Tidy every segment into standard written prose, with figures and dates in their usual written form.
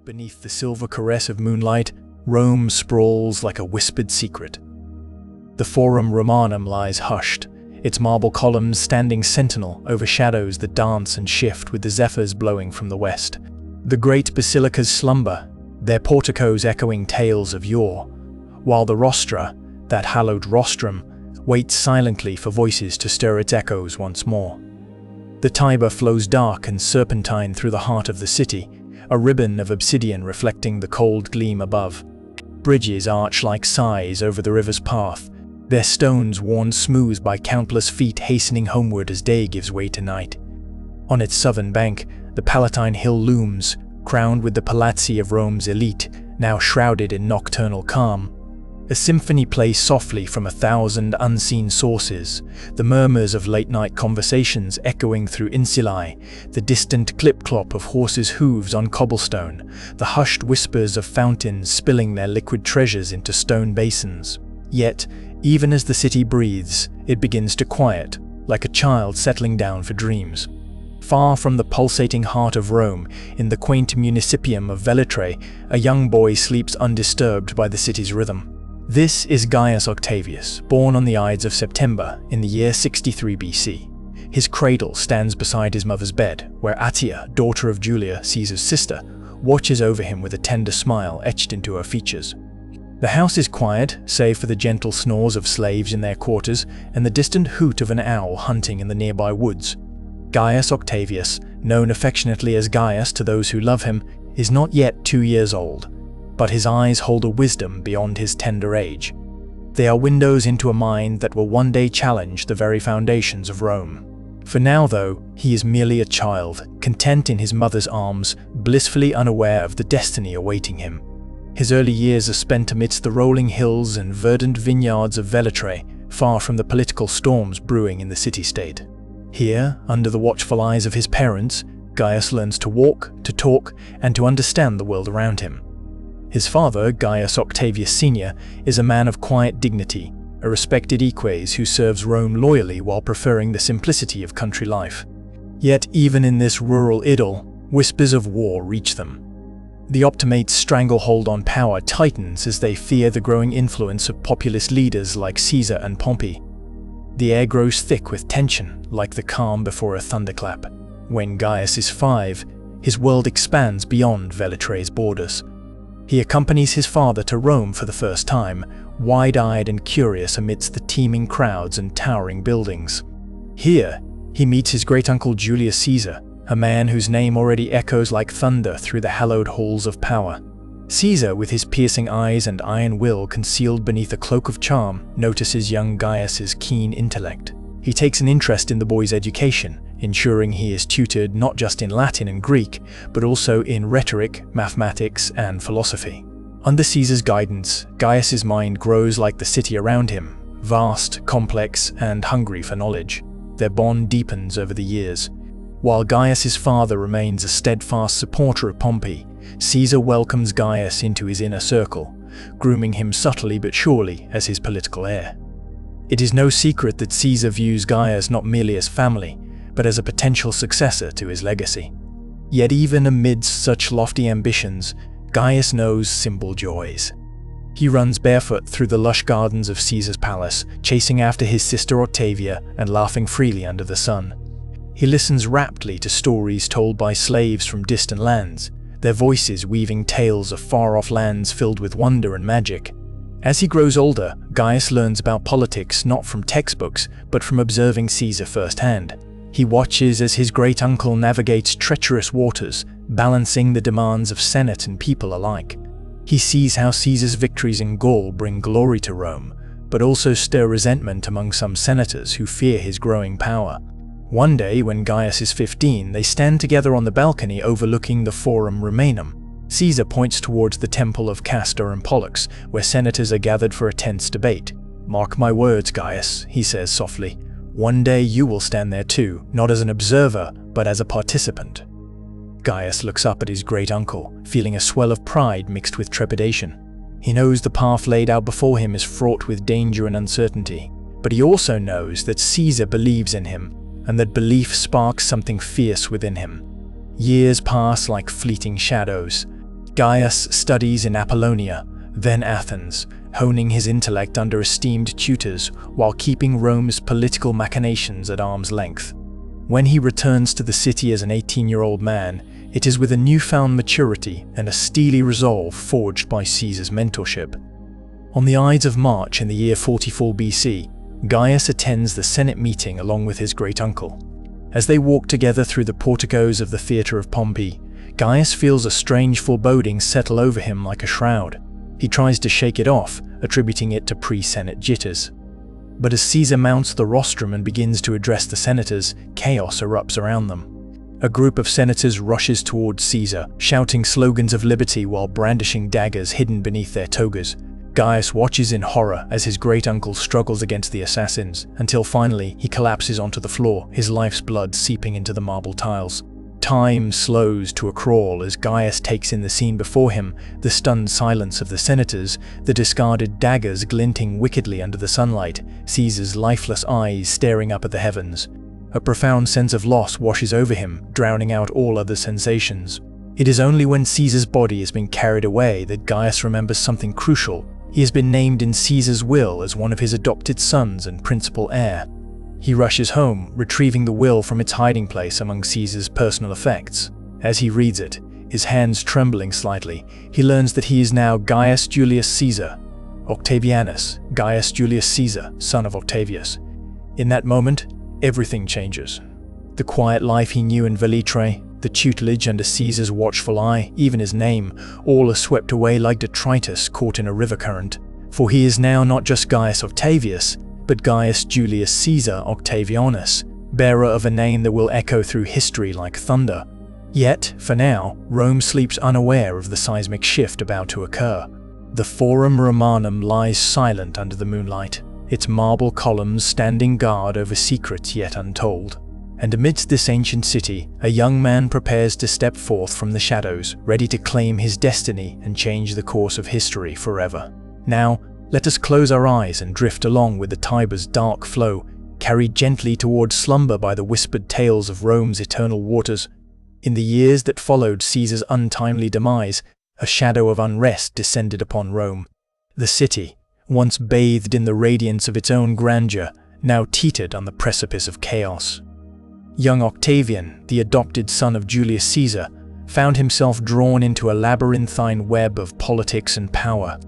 Beneath the silver caress of moonlight, Rome sprawls like a whispered secret. The Forum Romanum lies hushed, its marble columns standing sentinel over shadows that dance and shift with the zephyrs blowing from the west. The great basilicas slumber, their porticos echoing tales of yore, while the rostra, that hallowed rostrum, waits silently for voices to stir its echoes once more. The Tiber flows dark and serpentine through the heart of the city, a ribbon of obsidian reflecting the cold gleam above. Bridges arch like sighs over the river's path, their stones worn smooth by countless feet hastening homeward as day gives way to night. On its southern bank, the Palatine Hill looms, crowned with the palazzi of Rome's elite, now shrouded in nocturnal calm. A symphony plays softly from 1,000 unseen sources, the murmurs of late-night conversations echoing through insulae, the distant clip-clop of horses' hooves on cobblestone, the hushed whispers of fountains spilling their liquid treasures into stone basins. Yet, even as the city breathes, it begins to quiet, like a child settling down for dreams. Far from the pulsating heart of Rome, in the quaint municipium of Velitrae, a young boy sleeps undisturbed by the city's rhythm. This is Gaius Octavius, born on the Ides of September in the year 63 BC. His cradle stands beside his mother's bed, where Attia, daughter of Julius Caesar's sister, watches over him with a tender smile etched into her features. The house is quiet, save for the gentle snores of slaves in their quarters and the distant hoot of an owl hunting in the nearby woods. Gaius Octavius, known affectionately as Gaius to those who love him, is not yet 2 years old. But his eyes hold a wisdom beyond his tender age. They are windows into a mind that will one day challenge the very foundations of Rome. For now, though, he is merely a child, content in his mother's arms, blissfully unaware of the destiny awaiting him. His early years are spent amidst the rolling hills and verdant vineyards of Velitrae, far from the political storms brewing in the city-state. Here, under the watchful eyes of his parents, Gaius learns to walk, to talk, and to understand the world around him. His father, Gaius Octavius Sr., is a man of quiet dignity, a respected eques who serves Rome loyally while preferring the simplicity of country life. Yet even in this rural idyll, whispers of war reach them. The Optimates' stranglehold on power tightens as they fear the growing influence of populist leaders like Caesar and Pompey. The air grows thick with tension, like the calm before a thunderclap. When Gaius is 5, his world expands beyond Velitrae's borders. He accompanies his father to Rome for the first time, wide-eyed and curious amidst the teeming crowds and towering buildings. Here, he meets his great-uncle Julius Caesar, a man whose name already echoes like thunder through the hallowed halls of power. Caesar, with his piercing eyes and iron will concealed beneath a cloak of charm, notices young Gaius's keen intellect. He takes an interest in the boy's education, ensuring he is tutored not just in Latin and Greek, but also in rhetoric, mathematics, and philosophy. Under Caesar's guidance, Gaius's mind grows like the city around him, vast, complex, and hungry for knowledge. Their bond deepens over the years. While Gaius's father remains a steadfast supporter of Pompey, Caesar welcomes Gaius into his inner circle, grooming him subtly but surely as his political heir. It is no secret that Caesar views Gaius not merely as family, but as a potential successor to his legacy. Yet even amidst such lofty ambitions, Gaius knows simple joys. He runs barefoot through the lush gardens of Caesar's palace, chasing after his sister Octavia and laughing freely under the sun. He listens raptly to stories told by slaves from distant lands, their voices weaving tales of far-off lands filled with wonder and magic. As he grows older, Gaius learns about politics not from textbooks, but from observing Caesar firsthand. He watches as his great-uncle navigates treacherous waters, balancing the demands of Senate and people alike. He sees how Caesar's victories in Gaul bring glory to Rome, but also stir resentment among some senators who fear his growing power. One day, when Gaius is 15, they stand together on the balcony overlooking the Forum Romanum. Caesar points towards the temple of Castor and Pollux, where senators are gathered for a tense debate. "Mark my words, Gaius," he says softly. "One day you will stand there too, not as an observer, but as a participant." Gaius looks up at his great-uncle, feeling a swell of pride mixed with trepidation. He knows the path laid out before him is fraught with danger and uncertainty, but he also knows that Caesar believes in him, and that belief sparks something fierce within him. Years pass like fleeting shadows. Gaius studies in Apollonia, then Athens, honing his intellect under esteemed tutors while keeping Rome's political machinations at arm's length. When he returns to the city as an 18-year-old man, it is with a newfound maturity and a steely resolve forged by Caesar's mentorship. On the Ides of March in the year 44 BC, Gaius attends the Senate meeting along with his great-uncle. As they walk together through the porticos of the Theatre of Pompey, Gaius feels a strange foreboding settle over him like a shroud. He tries to shake it off, attributing it to pre-Senate jitters. But as Caesar mounts the rostrum and begins to address the senators, chaos erupts around them. A group of senators rushes towards Caesar, shouting slogans of liberty while brandishing daggers hidden beneath their togas. Gaius watches in horror as his great-uncle struggles against the assassins, until finally he collapses onto the floor, his life's blood seeping into the marble tiles. Time slows to a crawl as Gaius takes in the scene before him, the stunned silence of the senators, the discarded daggers glinting wickedly under the sunlight, Caesar's lifeless eyes staring up at the heavens. A profound sense of loss washes over him, drowning out all other sensations. It is only when Caesar's body has been carried away that Gaius remembers something crucial. He has been named in Caesar's will as one of his adopted sons and principal heir. He rushes home, retrieving the will from its hiding place among Caesar's personal effects. As he reads it, his hands trembling slightly, he learns that he is now Gaius Julius Caesar, Octavianus, Gaius Julius Caesar, son of Octavius. In that moment, everything changes. The quiet life he knew in Velitrae, the tutelage under Caesar's watchful eye, even his name, all are swept away like detritus caught in a river current. For he is now not just Gaius Octavius, but Gaius Julius Caesar Octavianus, bearer of a name that will echo through history like thunder. Yet, for now, Rome sleeps unaware of the seismic shift about to occur. The Forum Romanum lies silent under the moonlight, its marble columns standing guard over secrets yet untold. And amidst this ancient city, a young man prepares to step forth from the shadows, ready to claim his destiny and change the course of history forever. Now, let us close our eyes and drift along with the Tiber's dark flow, carried gently towards slumber by the whispered tales of Rome's eternal waters. In the years that followed Caesar's untimely demise, a shadow of unrest descended upon Rome. The city, once bathed in the radiance of its own grandeur, now teetered on the precipice of chaos. Young Octavian, the adopted son of Julius Caesar, found himself drawn into a labyrinthine web of politics and power.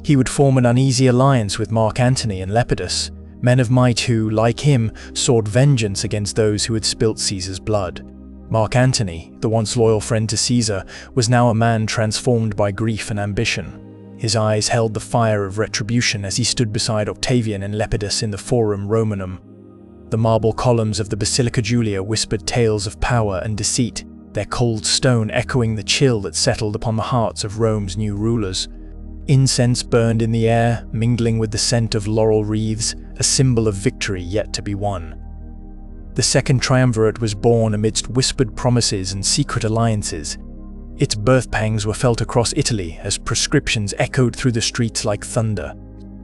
He would form an uneasy alliance with Mark Antony and Lepidus, men of might who, like him, sought vengeance against those who had spilt Caesar's blood. Mark Antony, the once loyal friend to Caesar, was now a man transformed by grief and ambition. His eyes held the fire of retribution as he stood beside Octavian and Lepidus in the Forum Romanum. The marble columns of the Basilica Julia whispered tales of power and deceit, their cold stone echoing the chill that settled upon the hearts of Rome's new rulers. Incense burned in the air, mingling with the scent of laurel wreaths, a symbol of victory yet to be won. The Second Triumvirate was born amidst whispered promises and secret alliances. Its birth pangs were felt across Italy as proscriptions echoed through the streets like thunder.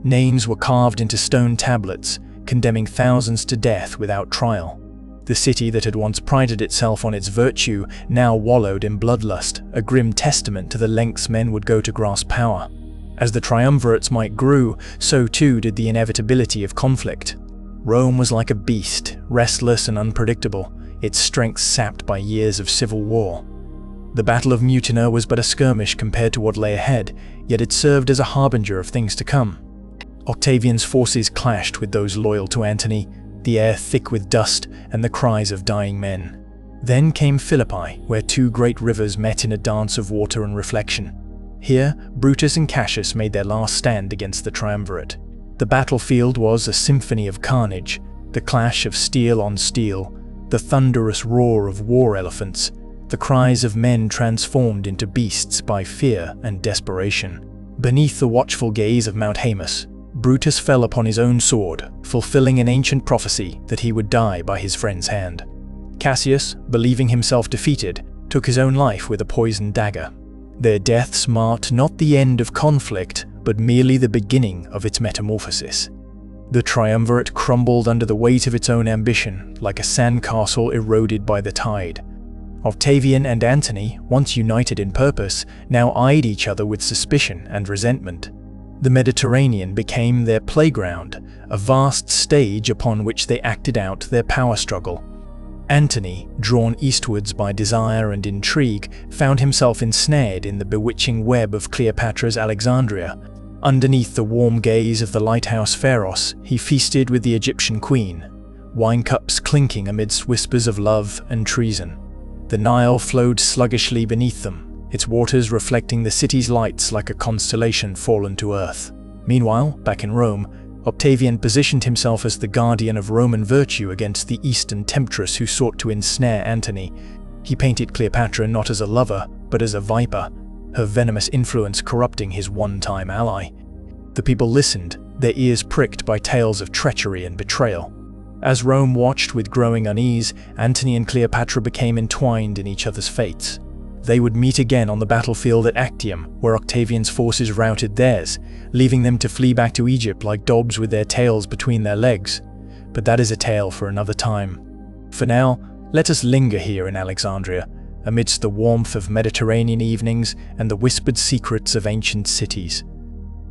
Names were carved into stone tablets, condemning thousands to death without trial. The city that had once prided itself on its virtue now wallowed in bloodlust, a grim testament to the lengths men would go to grasp power. As the triumvirate's might grew, so too did the inevitability of conflict. Rome was like a beast, restless and unpredictable, its strength sapped by years of civil war. The Battle of Mutina was but a skirmish compared to what lay ahead, yet it served as a harbinger of things to come. Octavian's forces clashed with those loyal to Antony, the air thick with dust and the cries of dying men. Then came Philippi, where two great rivers met in a dance of water and reflection. Here, Brutus and Cassius made their last stand against the triumvirate. The battlefield was a symphony of carnage, the clash of steel on steel, the thunderous roar of war elephants, the cries of men transformed into beasts by fear and desperation. Beneath the watchful gaze of Mount Haemus, Brutus fell upon his own sword, fulfilling an ancient prophecy that he would die by his friend's hand. Cassius, believing himself defeated, took his own life with a poisoned dagger. Their deaths marked not the end of conflict, but merely the beginning of its metamorphosis. The triumvirate crumbled under the weight of its own ambition, like a sandcastle eroded by the tide. Octavian and Antony, once united in purpose, now eyed each other with suspicion and resentment. The Mediterranean became their playground, a vast stage upon which they acted out their power struggle. Antony, drawn eastwards by desire and intrigue, found himself ensnared in the bewitching web of Cleopatra's Alexandria. Underneath the warm gaze of the lighthouse Pharos, he feasted with the Egyptian queen, wine cups clinking amidst whispers of love and treason. The Nile flowed sluggishly beneath them, its waters reflecting the city's lights like a constellation fallen to earth. Meanwhile, back in Rome, Octavian positioned himself as the guardian of Roman virtue against the Eastern temptress who sought to ensnare Antony. He painted Cleopatra not as a lover, but as a viper, her venomous influence corrupting his one-time ally. The people listened, their ears pricked by tales of treachery and betrayal. As Rome watched with growing unease, Antony and Cleopatra became entwined in each other's fates. They would meet again on the battlefield at Actium, where Octavian's forces routed theirs, leaving them to flee back to Egypt like dogs with their tails between their legs. But that is a tale for another time. For now, let us linger here in Alexandria, amidst the warmth of Mediterranean evenings and the whispered secrets of ancient cities.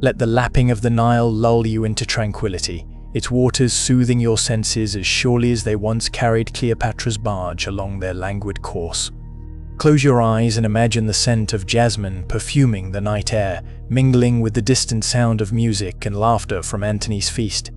Let the lapping of the Nile lull you into tranquility, its waters soothing your senses as surely as they once carried Cleopatra's barge along their languid course. Close your eyes and imagine the scent of jasmine perfuming the night air, mingling with the distant sound of music and laughter from Antony's feast.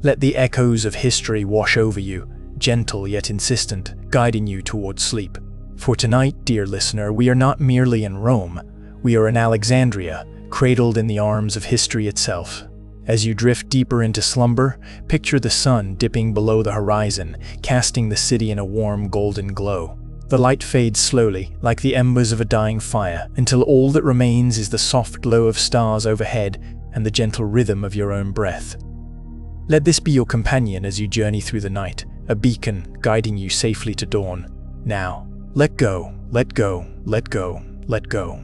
Let the echoes of history wash over you, gentle yet insistent, guiding you towards sleep. For tonight, dear listener, we are not merely in Rome, we are in Alexandria, cradled in the arms of history itself. As you drift deeper into slumber, picture the sun dipping below the horizon, casting the city in a warm golden glow. The light fades slowly, like the embers of a dying fire, until all that remains is the soft glow of stars overhead and the gentle rhythm of your own breath. Let this be your companion as you journey through the night, a beacon guiding you safely to dawn. Now, let go, let go, let go, let go.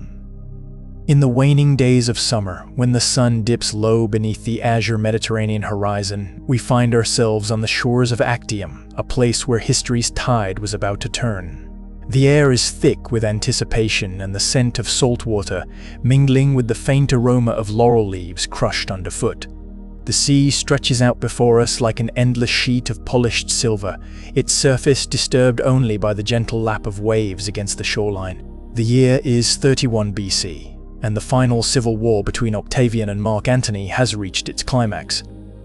In the waning days of summer, when the sun dips low beneath the azure Mediterranean horizon, we find ourselves on the shores of Actium, a place where history's tide was about to turn. The air is thick with anticipation and the scent of salt water, mingling with the faint aroma of laurel leaves crushed underfoot. The sea stretches out before us like an endless sheet of polished silver, its surface disturbed only by the gentle lap of waves against the shoreline. The year is 31 BC. And the final civil war between Octavian and Mark Antony has reached its climax.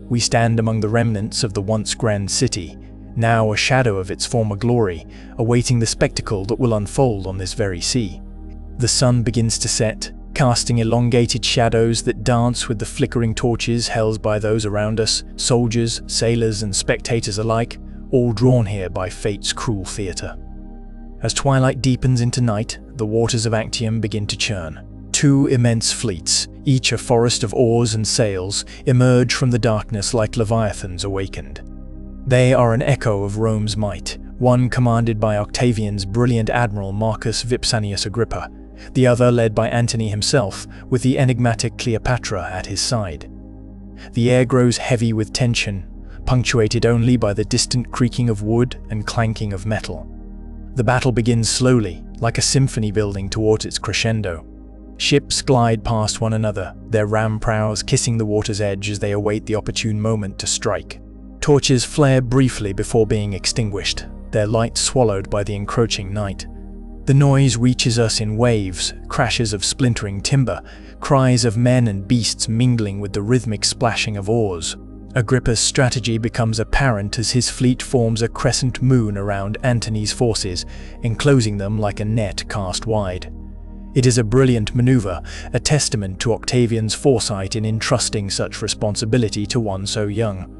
We stand among the remnants of the once grand city, now a shadow of its former glory, awaiting the spectacle that will unfold on this very sea. The sun begins to set, casting elongated shadows that dance with the flickering torches held by those around us, soldiers, sailors, and spectators alike, all drawn here by fate's cruel theatre. As twilight deepens into night, the waters of Actium begin to churn. Two immense fleets, each a forest of oars and sails, emerge from the darkness like leviathans awakened. They are an echo of Rome's might, one commanded by Octavian's brilliant admiral Marcus Vipsanius Agrippa, the other led by Antony himself, with the enigmatic Cleopatra at his side. The air grows heavy with tension, punctuated only by the distant creaking of wood and clanking of metal. The battle begins slowly, like a symphony building towards its crescendo. Ships glide past one another, their ram prows kissing the water's edge as they await the opportune moment to strike. Torches flare briefly before being extinguished, their light swallowed by the encroaching night. The noise reaches us in waves, crashes of splintering timber, cries of men and beasts mingling with the rhythmic splashing of oars. Agrippa's strategy becomes apparent as his fleet forms a crescent moon around Antony's forces, enclosing them like a net cast wide. It is a brilliant maneuver, a testament to Octavian's foresight in entrusting such responsibility to one so young.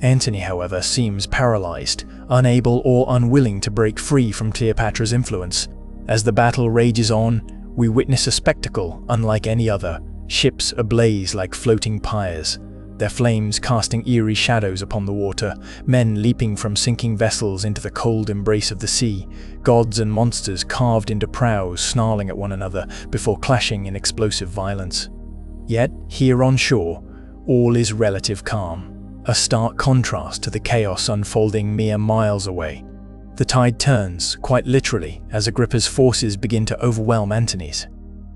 Antony, however, seems paralyzed, unable or unwilling to break free from Cleopatra's influence. As the battle rages on, we witness a spectacle unlike any other, ships ablaze like floating pyres, their flames casting eerie shadows upon the water, men leaping from sinking vessels into the cold embrace of the sea, gods and monsters carved into prows snarling at one another before clashing in explosive violence. Yet, here on shore, all is relative calm, a stark contrast to the chaos unfolding mere miles away. The tide turns, quite literally, as Agrippa's forces begin to overwhelm Antony's.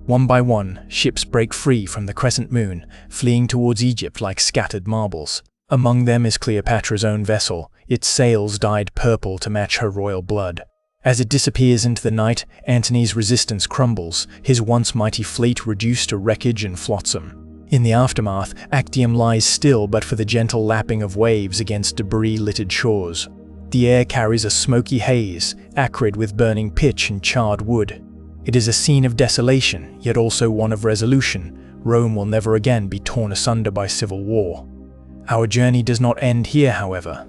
One by one, ships break free from the crescent moon, fleeing towards Egypt like scattered marbles. Among them is Cleopatra's own vessel, its sails dyed purple to match her royal blood. As it disappears into the night, Antony's resistance crumbles, his once mighty fleet reduced to wreckage and flotsam. In the aftermath, Actium lies still but for the gentle lapping of waves against debris-littered shores. The air carries a smoky haze, acrid with burning pitch and charred wood. It is a scene of desolation, yet also one of resolution. Rome will never again be torn asunder by civil war. Our journey does not end here, however.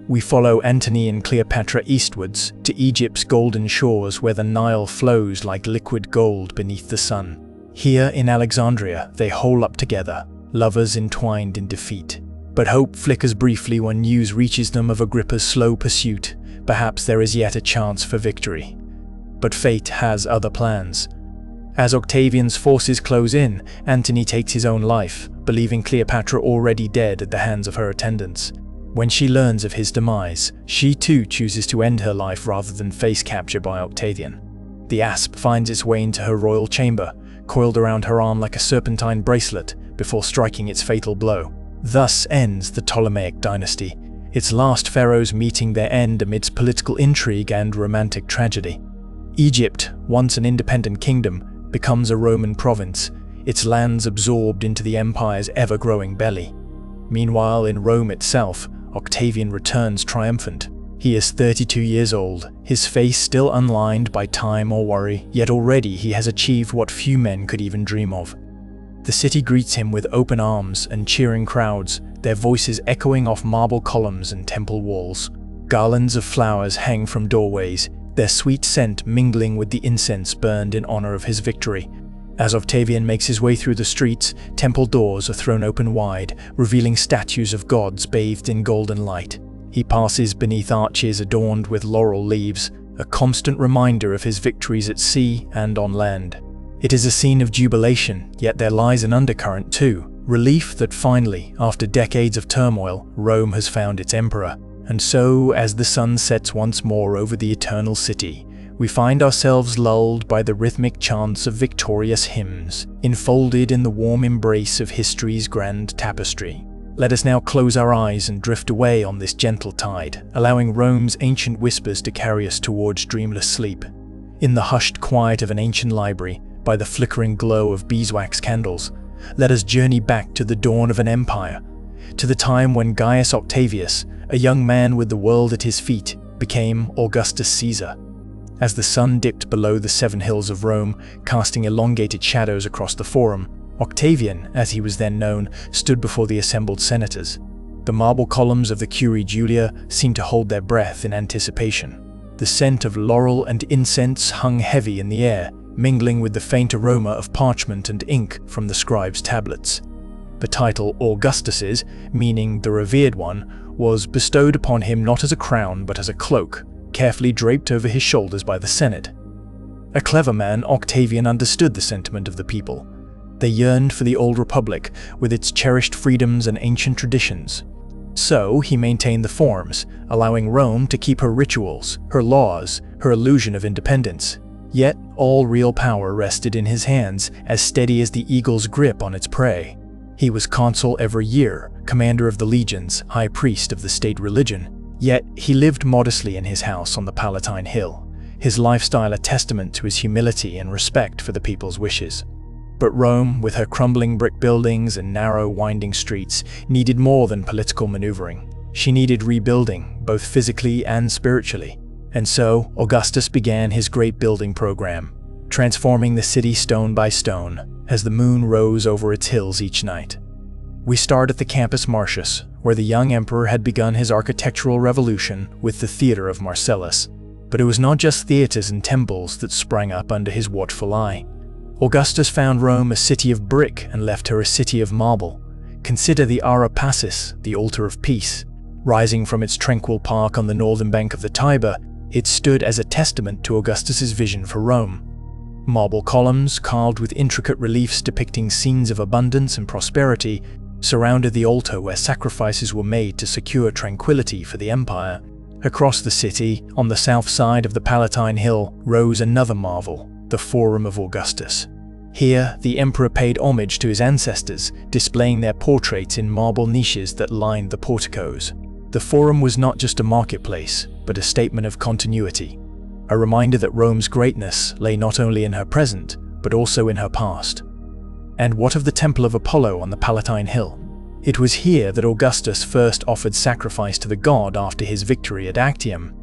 We follow Antony and Cleopatra eastwards, to Egypt's golden shores where the Nile flows like liquid gold beneath the sun. Here in Alexandria, they hole up together, lovers entwined in defeat. But hope flickers briefly when news reaches them of Agrippa's slow pursuit. Perhaps there is yet a chance for victory. But fate has other plans. As Octavian's forces close in, Antony takes his own life, believing Cleopatra already dead at the hands of her attendants. When she learns of his demise, she too chooses to end her life rather than face capture by Octavian. The asp finds its way into her royal chamber, coiled around her arm like a serpentine bracelet, before striking its fatal blow. Thus ends the Ptolemaic dynasty, its last pharaohs meeting their end amidst political intrigue and romantic tragedy. Egypt, once an independent kingdom, becomes a Roman province, its lands absorbed into the empire's ever-growing belly. Meanwhile, in Rome itself, Octavian returns triumphant. He is 32 years old, his face still unlined by time or worry, yet already he has achieved what few men could even dream of. The city greets him with open arms and cheering crowds, their voices echoing off marble columns and temple walls. Garlands of flowers hang from doorways, their sweet scent mingling with the incense burned in honor of his victory. As Octavian makes his way through the streets, temple doors are thrown open wide, revealing statues of gods bathed in golden light. He passes beneath arches adorned with laurel leaves, a constant reminder of his victories at sea and on land. It is a scene of jubilation, yet there lies an undercurrent too, relief that finally, after decades of turmoil, Rome has found its emperor. And so, as the sun sets once more over the eternal city, we find ourselves lulled by the rhythmic chants of victorious hymns, enfolded in the warm embrace of history's grand tapestry. Let us now close our eyes and drift away on this gentle tide, allowing Rome's ancient whispers to carry us towards dreamless sleep. In the hushed quiet of an ancient library, by the flickering glow of beeswax candles, let us journey back to the dawn of an empire, to the time when Gaius Octavius, a young man with the world at his feet, became Augustus Caesar. As the sun dipped below the 7 hills of Rome, casting elongated shadows across the Forum, Octavian, as he was then known, stood before the assembled senators. The marble columns of the Curia Julia seemed to hold their breath in anticipation. The scent of laurel and incense hung heavy in the air, mingling with the faint aroma of parchment and ink from the scribes' tablets. The title Augustus's, meaning the revered one, was bestowed upon him not as a crown but as a cloak, carefully draped over his shoulders by the Senate. A clever man, Octavian understood the sentiment of the people. They yearned for the old republic, with its cherished freedoms and ancient traditions. So he maintained the forms, allowing Rome to keep her rituals, her laws, her illusion of independence. Yet all real power rested in his hands, as steady as the eagle's grip on its prey. He was consul every year, commander of the legions, high priest of the state religion. Yet he lived modestly in his house on the Palatine Hill, his lifestyle a testament to his humility and respect for the people's wishes. But Rome, with her crumbling brick buildings and narrow, winding streets, needed more than political maneuvering. She needed rebuilding, both physically and spiritually. And so, Augustus began his great building program, transforming the city stone by stone, as the moon rose over its hills each night. We start at the Campus Martius, where the young emperor had begun his architectural revolution with the theater of Marcellus. But it was not just theaters and temples that sprang up under his watchful eye. Augustus found Rome a city of brick and left her a city of marble. Consider the Ara Pacis, the altar of peace. Rising from its tranquil park on the northern bank of the Tiber, it stood as a testament to Augustus's vision for Rome. Marble columns, carved with intricate reliefs depicting scenes of abundance and prosperity, surrounded the altar where sacrifices were made to secure tranquility for the empire. Across the city, on the south side of the Palatine Hill, rose another marvel, the Forum of Augustus. Here, the emperor paid homage to his ancestors, displaying their portraits in marble niches that lined the porticos. The Forum was not just a marketplace, but a statement of continuity, a reminder that Rome's greatness lay not only in her present, but also in her past. And what of the Temple of Apollo on the Palatine Hill? It was here that Augustus first offered sacrifice to the god after his victory at Actium.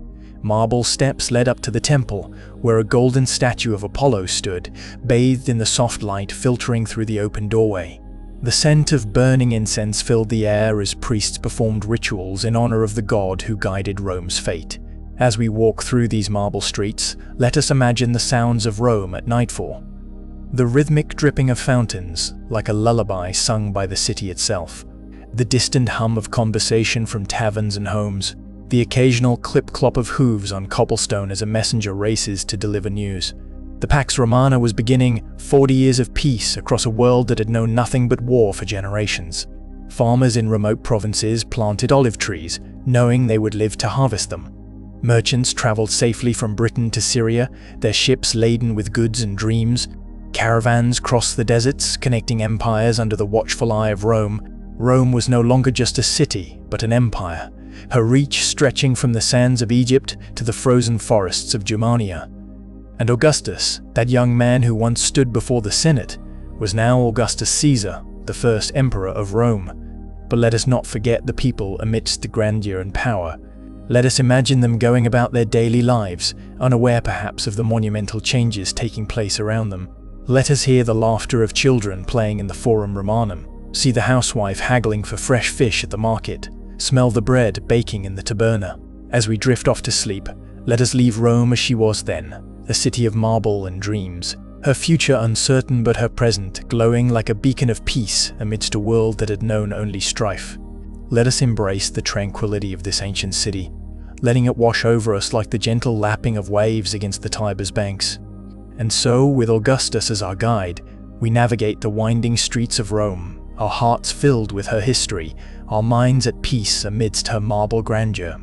Marble steps led up to the temple, where a golden statue of Apollo stood, bathed in the soft light filtering through the open doorway. The scent of burning incense filled the air as priests performed rituals in honor of the god who guided Rome's fate. As we walk through these marble streets, let us imagine the sounds of Rome at nightfall. The rhythmic dripping of fountains, like a lullaby sung by the city itself. The distant hum of conversation from taverns and homes. The occasional clip-clop of hooves on cobblestone as a messenger races to deliver news. The Pax Romana was beginning, 40 years of peace across a world that had known nothing but war for generations. Farmers in remote provinces planted olive trees, knowing they would live to harvest them. Merchants traveled safely from Britain to Syria, their ships laden with goods and dreams. Caravans crossed the deserts, connecting empires under the watchful eye of Rome. Rome was no longer just a city, but an empire, her reach stretching from the sands of Egypt to the frozen forests of Germania. And Augustus, that young man who once stood before the Senate, was now Augustus Caesar, the first emperor of Rome. But let us not forget the people amidst the grandeur and power. Let us imagine them going about their daily lives, unaware perhaps of the monumental changes taking place around them. Let us hear the laughter of children playing in the Forum Romanum, see the housewife haggling for fresh fish at the market, smell the bread baking in the taberna. As we drift off to sleep, let us leave Rome as she was then, a city of marble and dreams, her future uncertain but her present glowing like a beacon of peace amidst a world that had known only strife. Let us embrace the tranquility of this ancient city, letting it wash over us like the gentle lapping of waves against the Tiber's banks. And so, with Augustus as our guide, we navigate the winding streets of Rome, our hearts filled with her history, our minds at peace amidst her marble grandeur.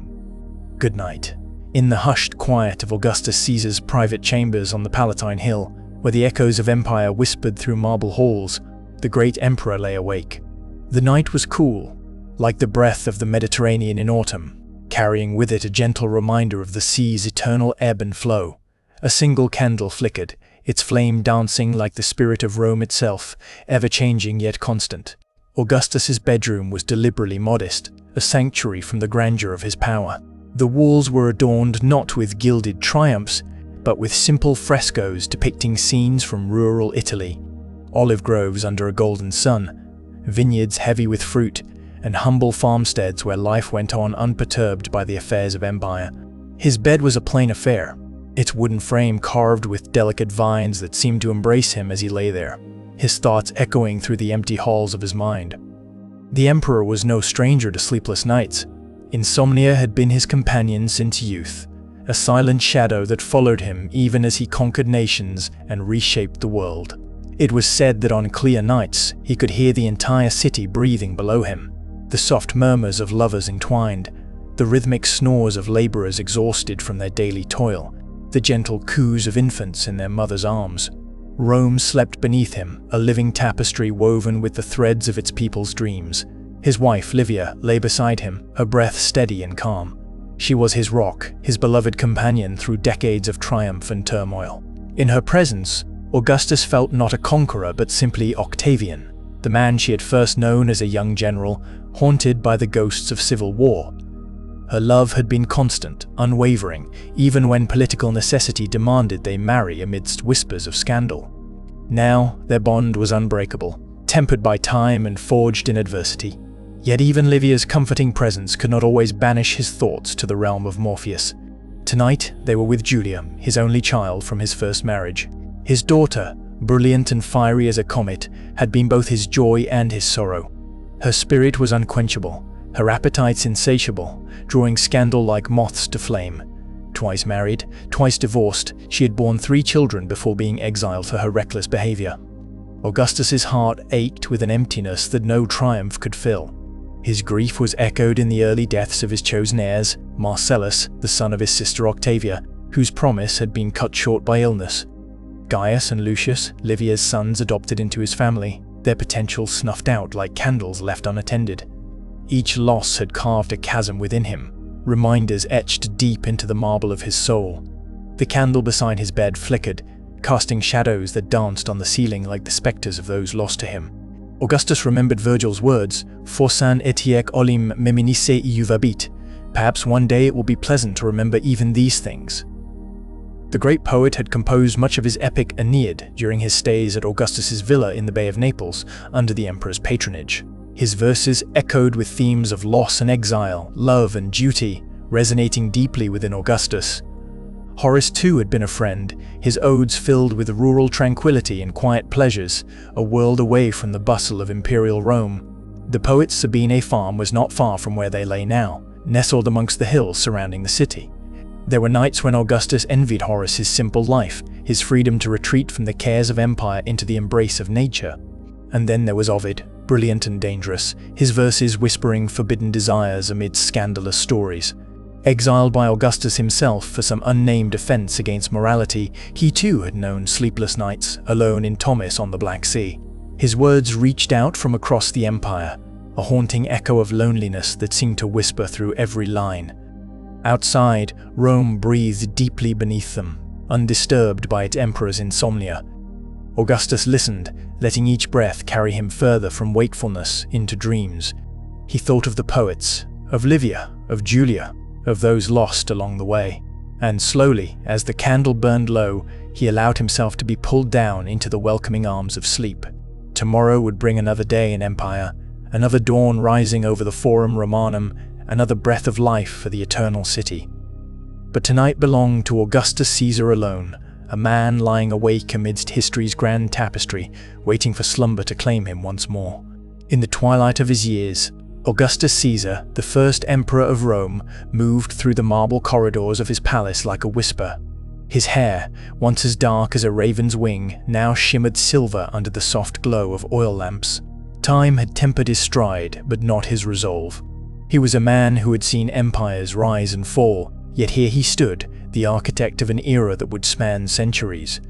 Good night. In the hushed quiet of Augustus Caesar's private chambers on the Palatine Hill, where the echoes of empire whispered through marble halls, the great emperor lay awake. The night was cool, like the breath of the Mediterranean in autumn, carrying with it a gentle reminder of the sea's eternal ebb and flow. A single candle flickered, its flame dancing like the spirit of Rome itself, ever-changing yet constant. Augustus's bedroom was deliberately modest, a sanctuary from the grandeur of his power. The walls were adorned not with gilded triumphs, but with simple frescoes depicting scenes from rural Italy. Olive groves under a golden sun, vineyards heavy with fruit, and humble farmsteads where life went on unperturbed by the affairs of empire. His bed was a plain affair, its wooden frame carved with delicate vines that seemed to embrace him as he lay there, his thoughts echoing through the empty halls of his mind. The emperor was no stranger to sleepless nights. Insomnia had been his companion since youth, a silent shadow that followed him even as he conquered nations and reshaped the world. It was said that on clear nights he could hear the entire city breathing below him, the soft murmurs of lovers entwined, the rhythmic snores of laborers exhausted from their daily toil, the gentle coos of infants in their mother's arms. Rome slept beneath him, a living tapestry woven with the threads of its people's dreams. His wife, Livia, lay beside him, her breath steady and calm. She was his rock, his beloved companion through decades of triumph and turmoil. In her presence, Augustus felt not a conqueror but simply Octavian, the man she had first known as a young general, haunted by the ghosts of civil war. Her love had been constant, unwavering, even when political necessity demanded they marry amidst whispers of scandal. Now, their bond was unbreakable, tempered by time and forged in adversity. Yet even Livia's comforting presence could not always banish his thoughts to the realm of Morpheus. Tonight, they were with Julia, his only child from his first marriage. His daughter, brilliant and fiery as a comet, had been both his joy and his sorrow. Her spirit was unquenchable, her appetites insatiable, drawing scandal like moths to flame. Twice married, twice divorced, she had borne 3 children before being exiled for her reckless behavior. Augustus's heart ached with an emptiness that no triumph could fill. His grief was echoed in the early deaths of his chosen heirs, Marcellus, the son of his sister Octavia, whose promise had been cut short by illness. Gaius and Lucius, Livia's sons, adopted into his family, their potential snuffed out like candles left unattended. Each loss had carved a chasm within him, reminders etched deep into the marble of his soul. The candle beside his bed flickered, casting shadows that danced on the ceiling like the spectres of those lost to him. Augustus remembered Virgil's words, "Forsan etiec olim meminisse iuvabit." Perhaps one day it will be pleasant to remember even these things. The great poet had composed much of his epic Aeneid during his stays at Augustus's villa in the Bay of Naples, under the emperor's patronage. His verses echoed with themes of loss and exile, love and duty, resonating deeply within Augustus. Horace too had been a friend, his odes filled with rural tranquility and quiet pleasures, a world away from the bustle of imperial Rome. The poet's Sabine farm was not far from where they lay now, nestled amongst the hills surrounding the city. There were nights when Augustus envied Horace his simple life, his freedom to retreat from the cares of empire into the embrace of nature. And then there was Ovid, brilliant and dangerous, his verses whispering forbidden desires amidst scandalous stories. Exiled by Augustus himself for some unnamed offense against morality, he too had known sleepless nights, alone in Thomis on the Black Sea. His words reached out from across the empire, a haunting echo of loneliness that seemed to whisper through every line. Outside, Rome breathed deeply beneath them, undisturbed by its emperor's insomnia. Augustus listened, letting each breath carry him further from wakefulness into dreams. He thought of the poets, of Livia, of Julia, of those lost along the way. And slowly, as the candle burned low, he allowed himself to be pulled down into the welcoming arms of sleep. Tomorrow would bring another day in empire, another dawn rising over the Forum Romanum, another breath of life for the eternal city. But tonight belonged to Augustus Caesar alone, a man lying awake amidst history's grand tapestry, waiting for slumber to claim him once more. In the twilight of his years, Augustus Caesar, the first emperor of Rome, moved through the marble corridors of his palace like a whisper. His hair, once as dark as a raven's wing, now shimmered silver under the soft glow of oil lamps. Time had tempered his stride, but not his resolve. He was a man who had seen empires rise and fall, yet here he stood, the architect of an era that would span centuries.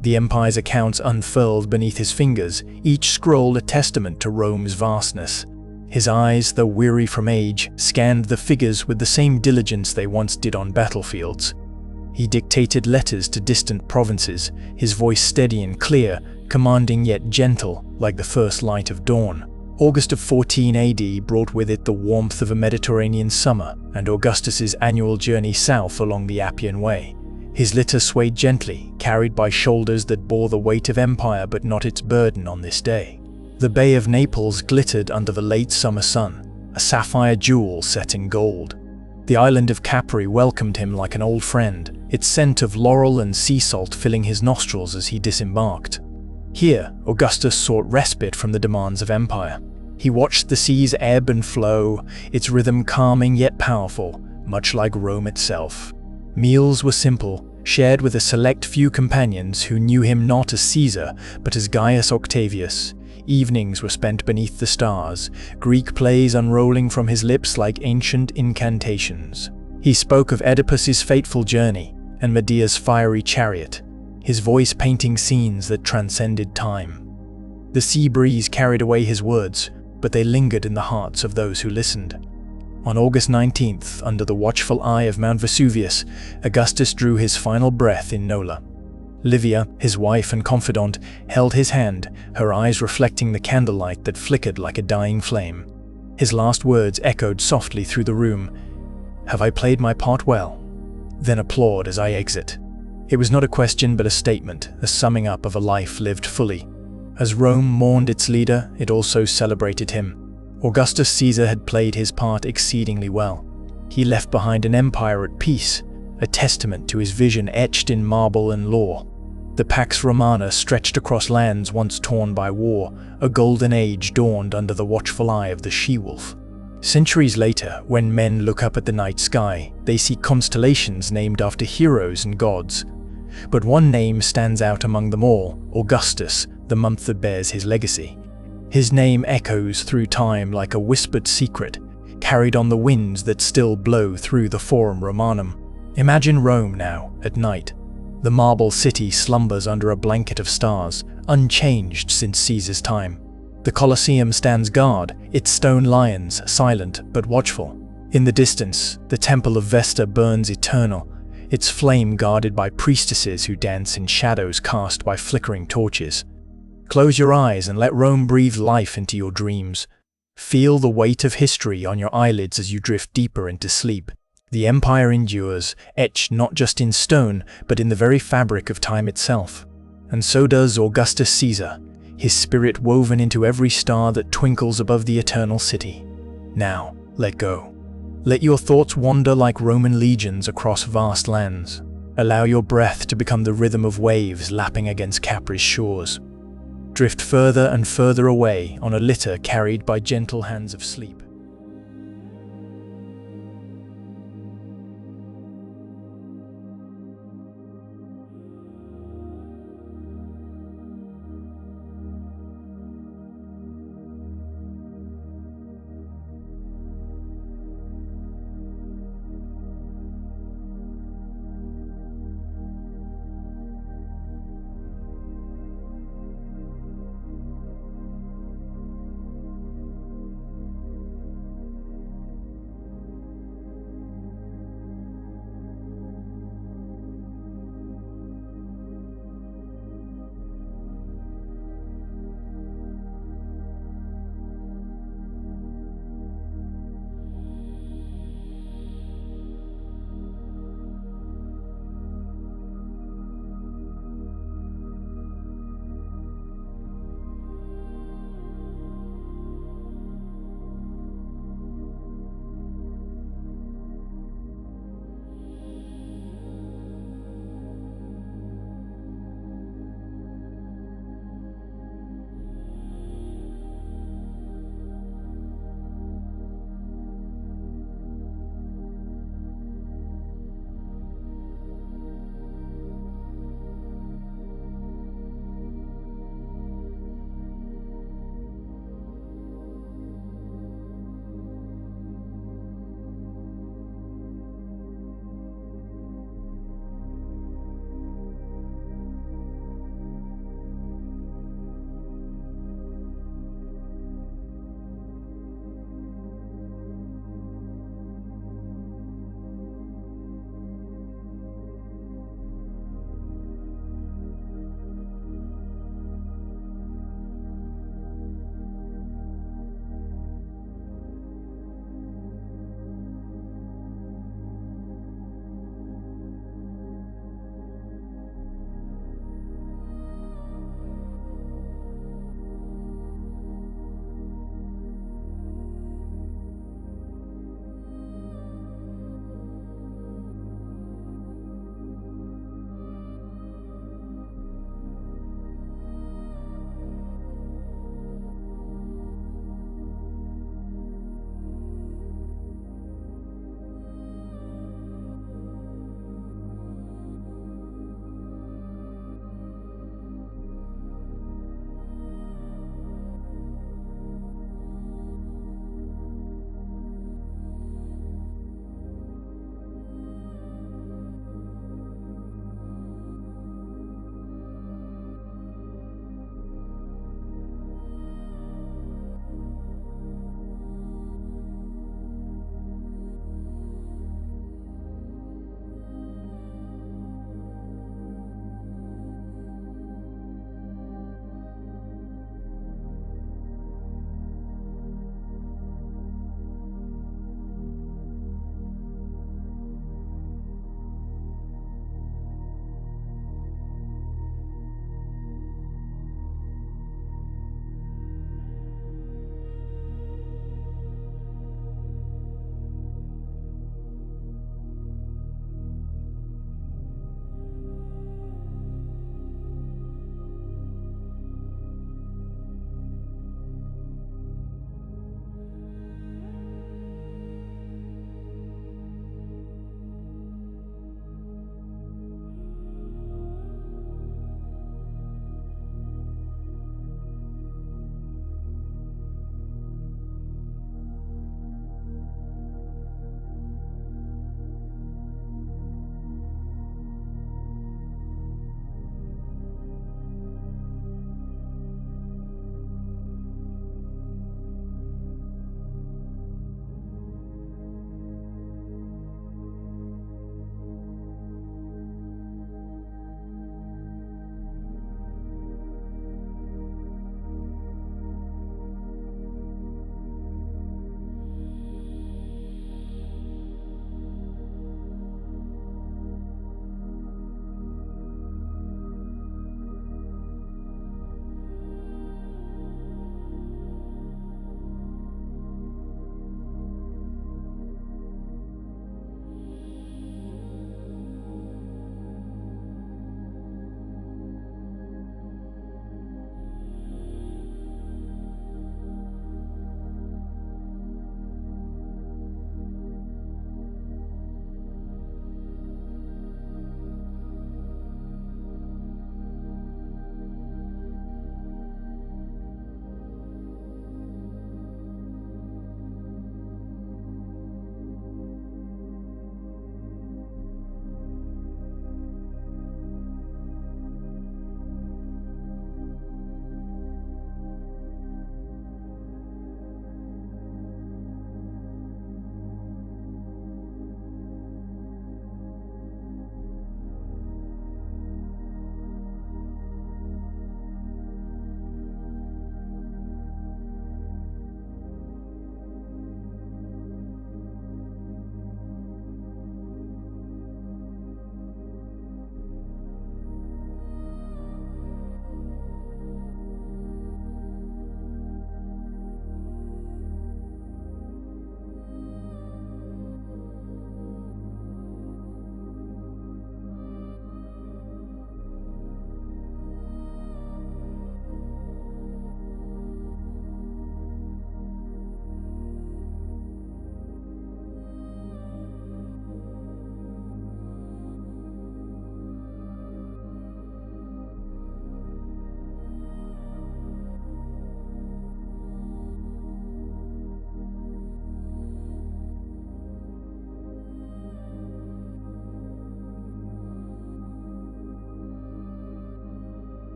The empire's accounts unfurled beneath his fingers, each scroll a testament to Rome's vastness. His eyes, though weary from age, scanned the figures with the same diligence they once did on battlefields. He dictated letters to distant provinces, his voice steady and clear, commanding yet gentle, like the first light of dawn. August of 14 AD brought with it the warmth of a Mediterranean summer and Augustus's annual journey south along the Appian Way. His litter swayed gently, carried by shoulders that bore the weight of empire but not its burden on this day. The Bay of Naples glittered under the late summer sun, a sapphire jewel set in gold. The island of Capri welcomed him like an old friend, its scent of laurel and sea salt filling his nostrils as he disembarked. Here, Augustus sought respite from the demands of empire. He watched the seas ebb and flow, its rhythm calming yet powerful, much like Rome itself. Meals were simple, shared with a select few companions who knew him not as Caesar, but as Gaius Octavius. Evenings were spent beneath the stars, Greek plays unrolling from his lips like ancient incantations. He spoke of Oedipus's fateful journey and Medea's fiery chariot, his voice painting scenes that transcended time. The sea breeze carried away his words, but they lingered in the hearts of those who listened. On August 19th, under the watchful eye of Mount Vesuvius, Augustus drew his final breath in Nola. Livia, his wife and confidant, held his hand, her eyes reflecting the candlelight that flickered like a dying flame. His last words echoed softly through the room. "Have I played my part well?" Then applaud as I exit. It was not a question but a statement, a summing up of a life lived fully. As Rome mourned its leader, it also celebrated him. Augustus Caesar had played his part exceedingly well. He left behind an empire at peace, a testament to his vision etched in marble and law. The Pax Romana stretched across lands once torn by war, a golden age dawned under the watchful eye of the she-wolf. Centuries later, when men look up at the night sky, they see constellations named after heroes and gods. But one name stands out among them all, Augustus, the month that bears his legacy. His name echoes through time like a whispered secret, carried on the winds that still blow through the Forum Romanum. Imagine Rome now, at night. The marble city slumbers under a blanket of stars, unchanged since Caesar's time. The Colosseum stands guard, its stone lions silent but watchful. In the distance, the Temple of Vesta burns eternal, its flame guarded by priestesses who dance in shadows cast by flickering torches. Close your eyes and let Rome breathe life into your dreams. Feel the weight of history on your eyelids as you drift deeper into sleep. The empire endures, etched not just in stone, but in the very fabric of time itself. And so does Augustus Caesar, his spirit woven into every star that twinkles above the eternal city. Now, let go. Let your thoughts wander like Roman legions across vast lands. Allow your breath to become the rhythm of waves lapping against Capri's shores. Drift further and further away on a litter carried by gentle hands of sleep.